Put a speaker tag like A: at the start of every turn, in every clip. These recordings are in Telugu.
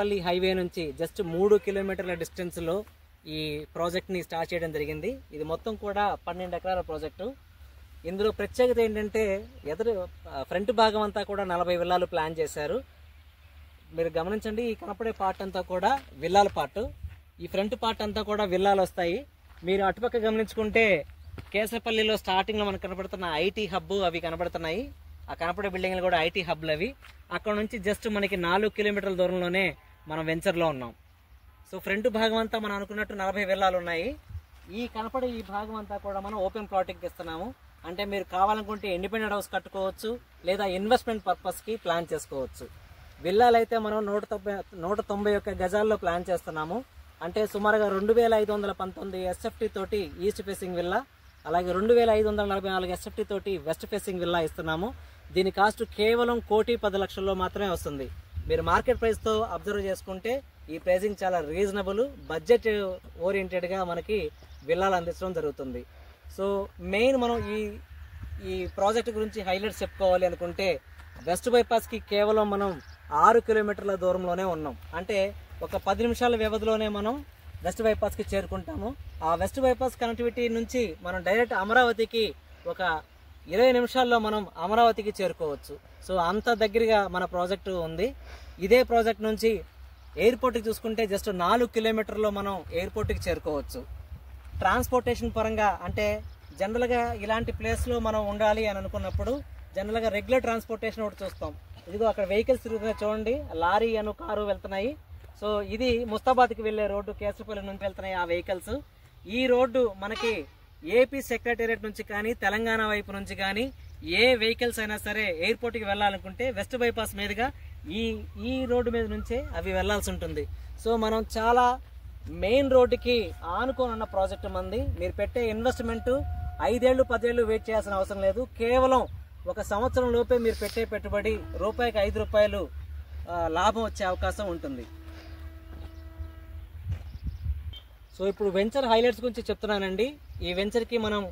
A: పల్లి హైవే నుంచి జస్ట్ 3 కిలోమీటర్ల డిస్టెన్స్ లో ఈ ప్రాజెక్ట్ ని స్టార్ట్ చేయడం జరిగింది. ఇది మొత్తం కూడా 12 ఎకరాల ప్రాజెక్టు. ఇందులో ప్రత్యేకత ఏంటంటే ఫ్రంట్ భాగం అంతా కూడా 40 విల్లాలు ప్లాన్ చేశారు. మీరు గమనించండి, ఈ కనపడే పార్ట్ అంతా కూడా విల్లాల పార్ట్. ఈ ఫ్రంట్ పార్ట్ అంతా కూడా విల్లాలు వస్తాయి. మీరు అటుపక్క గమనించుకుంటే కేశపల్లిలో స్టార్టింగ్ లో మనకు కనపడుతున్న ఐటీ హబ్ అవి కనపడుతున్నాయి. ఆ కనపడే బిల్డింగ్లు కూడా ఐటీ హబ్లు అవి. అక్కడ నుంచి జస్ట్ మనకి 4 కిలోమీటర్ల దూరంలోనే మనం వెంచర్లో ఉన్నాం. సో ఫ్రంట్ భాగం అంతా మనం అనుకున్నట్టు 40 విల్లాలు ఉన్నాయి. ఈ కనపడే ఈ భాగం అంతా కూడా మనం ఓపెన్ ప్లాటింగ్ ఇస్తున్నాము. అంటే మీరు కావాలనుకుంటే ఇండిపెండెంట్ హౌస్ కట్టుకోవచ్చు, లేదా ఇన్వెస్ట్మెంట్ పర్పస్కి ప్లాన్ చేసుకోవచ్చు. విల్లాలు అయితే మనం 191 గజాల్లో ప్లాన్ చేస్తున్నాము. అంటే సుమారుగా 2519 ఎస్ఎఫ్టీ తోటి ఈస్ట్ ఫేసింగ్ విల్లా, అలాగే 2544 ఎస్ఎఫ్టీ తోటి వెస్ట్ ఫేసింగ్ విల్లా ఇస్తున్నాము. దీని కాస్ట్ కేవలం 1,10,00,000 మాత్రమే వస్తుంది. మీరు మార్కెట్ ప్రైస్ తో అబ్జర్వ్ చేసుకుంటే ఈ ప్రైసింగ్ చాలా రీజనబుల్, బడ్జెట్ ఓరియంటెడ్ గా మనకి విల్లాలు అందించడం జరుగుతుంది. సో మెయిన్ మనం ఈ ప్రాజెక్ట్ గురించి హైలైట్స్ చెప్పుకోవాలి అనుకుంటే, వెస్ట్ బైపాస్ కి కేవలం మనం 6 కిలోమీటర్ల దూరంలోనే ఉన్నాం. అంటే ఒక 10 నిమిషాల వ్యవధిలోనే మనం వెస్ట్ బైపాస్ కి చేరుకుంటాము. ఆ వెస్ట్ బైపాస్ కనెక్టివిటీ నుంచి మనం డైరెక్ట్ అమరావతికి ఒక 20 నిమిషాల్లో మనం అమరావతికి చేరుకోవచ్చు. సో అంత దగ్గరగా మన ప్రాజెక్టు ఉంది. ఇదే ప్రాజెక్ట్ నుంచి ఎయిర్పోర్ట్కి చూసుకుంటే జస్ట్ 4 కిలోమీటర్లో మనం ఎయిర్పోర్ట్కి చేరుకోవచ్చు. ట్రాన్స్పోర్టేషన్ పరంగా అంటే జనరల్గా ఇలాంటి ప్లేస్లో మనం ఉండాలి అని అనుకున్నప్పుడు జనరల్గా రెగ్యులర్ ట్రాన్స్పోర్టేషన్ ఒకటి చూస్తాం. ఇదిగో అక్కడ వెహికల్స్ తిరుగుతున్నాయి చూడండి, లారీ అను కారు వెళ్తున్నాయి. సో ఇది ముస్తాబాద్కి వెళ్లే రోడ్డు, కేశపల్లి నుంచి వెళ్తున్నాయి ఆ వెహికల్స్. ఈ రోడ్డు మనకి ఏపీ సెక్రటేరియట్ నుంచి కానీ తెలంగాణ వైపు నుంచి కానీ ఏ వెహికల్స్ అయినా సరే ఎయిర్పోర్ట్కి వెళ్ళాలనుకుంటే వెస్ట్ బైపాస్ మీదుగా ఈ రోడ్డు మీద నుంచే అవి వెళ్లాల్సి ఉంటుంది. సో మనం చాలా మెయిన్ రోడ్డుకి ఆనుకొని ఉన్న ప్రాజెక్టు మంది. మీరు పెట్టే ఇన్వెస్ట్మెంట్ 5 ఏళ్ళు 10 ఏళ్ళు వెయిట్ చేయాల్సిన అవసరం లేదు. కేవలం 1 సంవత్సరం లోపే మీరు పెట్టే పెట్టుబడి రూపాయికి 5 రూపాయలు లాభం వచ్చే అవకాశం ఉంటుంది. సో ఇప్పుడు వెంచర్ హైలైట్స్ గురించి చెప్తున్నానండి. ఈ వెంచర్కి మనం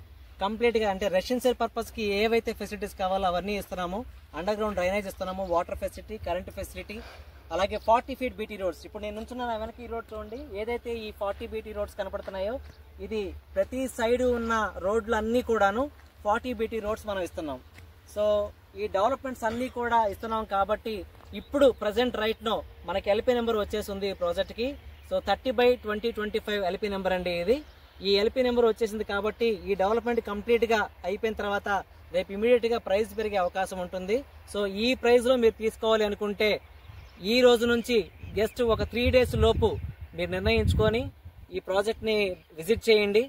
A: కంప్లీట్గా అంటే రెసిడెన్షియల్ పర్పస్కి ఏవైతే ఫెసిలిటీస్ కావాలో అవన్నీ ఇస్తున్నాము. అండర్ గ్రౌండ్ డ్రైనేజ్ ఇస్తున్నాము, వాటర్ ఫెసిలిటీ, కరెంట్ ఫెసిలిటీ, అలాగే 40 ఫీట్ బీటీ రోడ్స్. ఇప్పుడు నేను నుంచున్న వెనక ఈ రోడ్ చూడండి, ఏదైతే ఈ 40 బీటీ రోడ్స్ కనపడుతున్నాయో ఇది ప్రతి సైడ్ ఉన్న రోడ్లు అన్నీ కూడాను 40 బీటీ రోడ్స్ మనం ఇస్తున్నాం. సో ఈ డెవలప్మెంట్స్ అన్నీ కూడా ఇస్తున్నాం కాబట్టి ఇప్పుడు ప్రజెంట్ రైట్ నో మనకి ఎల్పీ నెంబర్ వచ్చేసింది ఈ ప్రాజెక్ట్కి. సో 30/2025 ఎల్పీ నెంబర్ అండి ఇది. ఈ ఎల్పీ నెంబర్ వచ్చేసింది కాబట్టి ఈ డెవలప్మెంట్ కంప్లీట్గా అయిపోయిన తర్వాత రేపు ఇమీడియట్గా ప్రైస్ పెరిగే అవకాశం ఉంటుంది. సో ఈ ప్రైస్లో మీరు తీసుకోవాలి అనుకుంటే ఈ రోజు నుంచి జస్ట్ ఒక 3 డేస్ లోపు మీరు నిర్ణయించుకొని ఈ ప్రాజెక్ట్ని విజిట్ చేయండి.